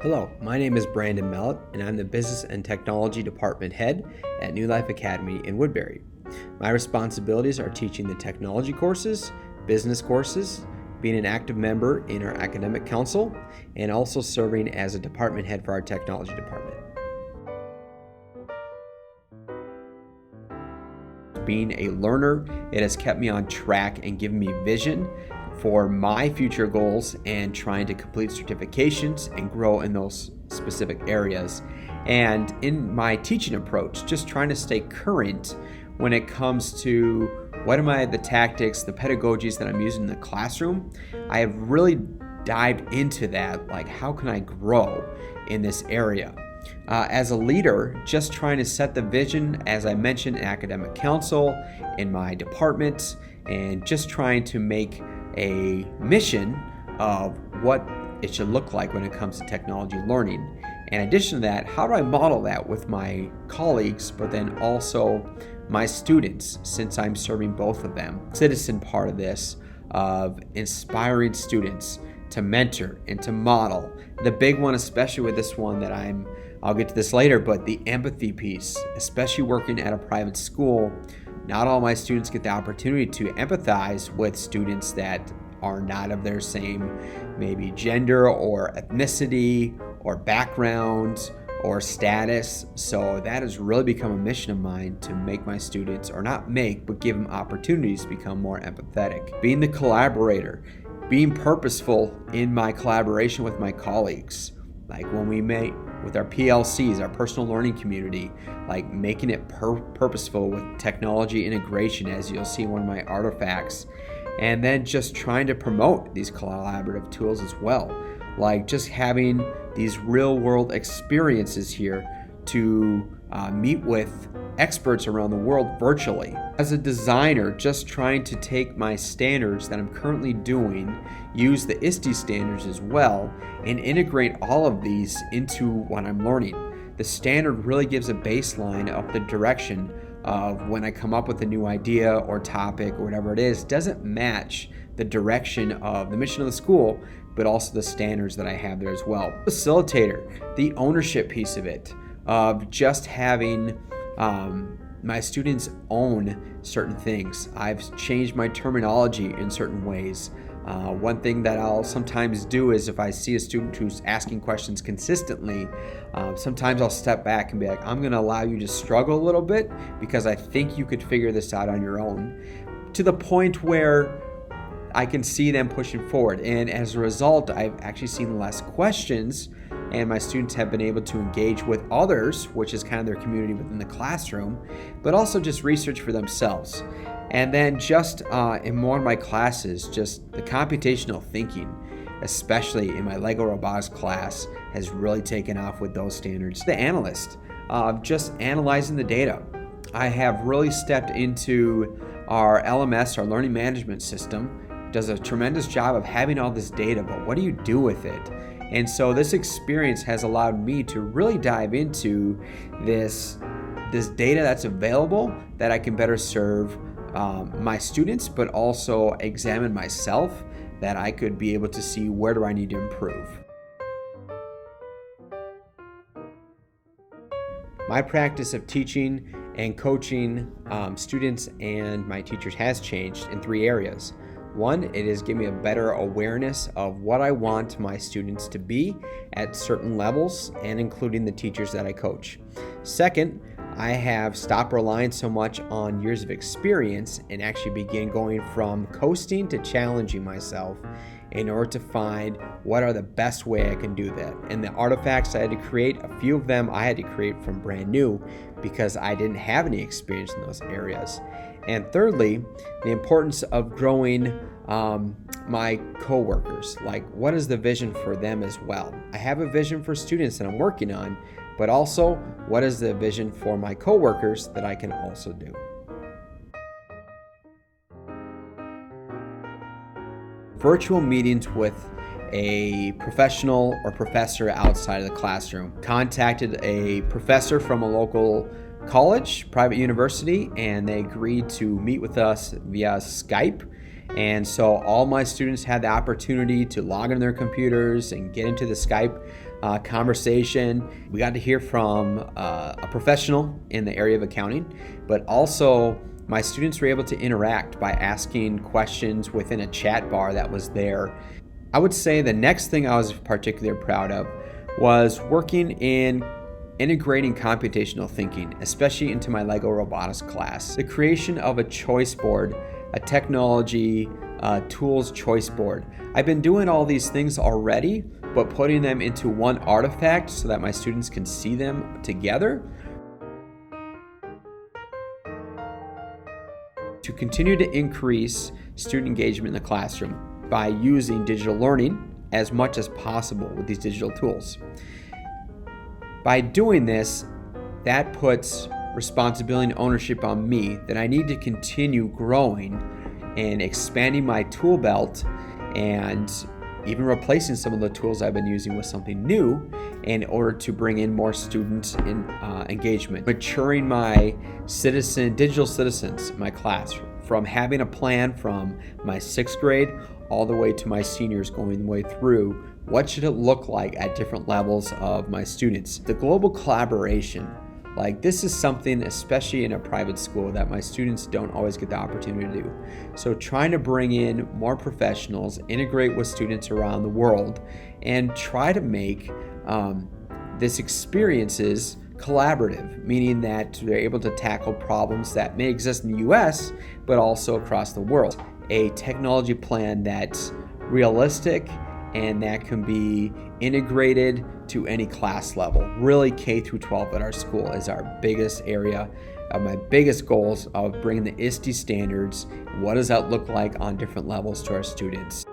Hello, my name is Brandon Mellett, and I'm the Business and Technology Department Head at New Life Academy in Woodbury. My responsibilities are teaching the technology courses, business courses, being an active member in our academic council, and also serving as a department head for our technology department. Being a learner, it has kept me on track and given me vision for my future goals and trying to complete certifications and grow in those specific areas. And in my teaching approach, just trying to stay current when it comes to what are the tactics, the pedagogies that I'm using in the classroom. I have really dived into that, like how can I grow in this area? As a leader, just trying to set the vision, as I mentioned, in academic council, in my department, and just trying to make a mission of what it should look like when it comes to technology learning. In addition to that, how do I model that with my colleagues, but then also my students, since I'm serving both of them? Citizen part of this, of inspiring students to mentor and to model. The big one, especially with this one that I'll get to this later, but the empathy piece, especially working at a private school. Not all my students get the opportunity to empathize with students that are not of their same maybe gender or ethnicity or background or status. So that has really become a mission of mine to make my students, or not make, but give them opportunities to become more empathetic. Being the collaborator, being purposeful in my collaboration with my colleagues. Like when we meet with our PLCs, our personal learning community, like making it purposeful with technology integration, as you'll see in one of my artifacts, and then just trying to promote these collaborative tools as well, like just having these real world experiences here to meet with experts around the world virtually. As a designer, just trying to take my standards that I'm currently doing, use the ISTE standards as well, and integrate all of these into what I'm learning. The standard really gives a baseline of the direction of when I come up with a new idea or topic or whatever it is, doesn't match the direction of the mission of the school, but also the standards that I have there as well. Facilitator, the ownership piece of it, of just having my students own certain things. I've changed my terminology in certain ways. One thing that I'll sometimes do is if I see a student who's asking questions consistently, sometimes I'll step back and be like, I'm going to allow you to struggle a little bit because I think you could figure this out on your own, to the point where I can see them pushing forward. And as a result, I've actually seen less questions, and my students have been able to engage with others, which is kind of their community within the classroom, but also just research for themselves. And then just in more of my classes, just the computational thinking, especially in my Lego robotics class, has really taken off with those standards. The analyst, just analyzing the data. I have really stepped into our LMS, our learning management system, does a tremendous job of having all this data, but what do you do with it? And so this experience has allowed me to really dive into this data that's available that I can better serve my students, but also examine myself, that I could be able to see where do I need to improve. My practice of teaching and coaching students and my teachers has changed in 3 areas. One, it has given me a better awareness of what I want my students to be at certain levels, and including the teachers that I coach. Second, I have stopped relying so much on years of experience and actually began going from coasting to challenging myself in order to find what are the best way I can do that. And the artifacts I had to create, a few of them I had to create from brand new because I didn't have any experience in those areas. And thirdly, the importance of growing my coworkers. Like, what is the vision for them as well? I have a vision for students that I'm working on, but also what is the vision for my coworkers that I can also do? Virtual meetings with a professional or professor outside of the classroom. Contacted a professor from a local college, private university, and they agreed to meet with us via Skype And so all my students had the opportunity to log into their computers and get into the Skype conversation. We got to hear from a professional in the area of accounting, but also my students were able to interact by asking questions within a chat bar that was there. I would say the next thing I was particularly proud of was working in integrating computational thinking, especially into my Lego robotics class. The creation of a choice board, a technology tools choice board. I've been doing all these things already, but putting them into one artifact so that my students can see them together. To continue to increase student engagement in the classroom by using digital learning as much as possible with these digital tools. By doing this, that puts responsibility and ownership on me that I need to continue growing and expanding my tool belt and even replacing some of the tools I've been using with something new in order to bring in more student engagement. Maturing my digital citizens in my class, from having a plan from my 6th grade all the way to my seniors, going the way through what should it look like at different levels of my students. The global collaboration, like this is something, especially in a private school, that my students don't always get the opportunity to do. So trying to bring in more professionals, integrate with students around the world, and try to make this experiences collaborative, meaning that they're able to tackle problems that may exist in the US, but also across the world. A technology plan that's realistic and that can be integrated to any class level. Really, K through 12 at our school is our biggest area. My biggest goals of bringing the ISTE standards. What does that look like on different levels to our students?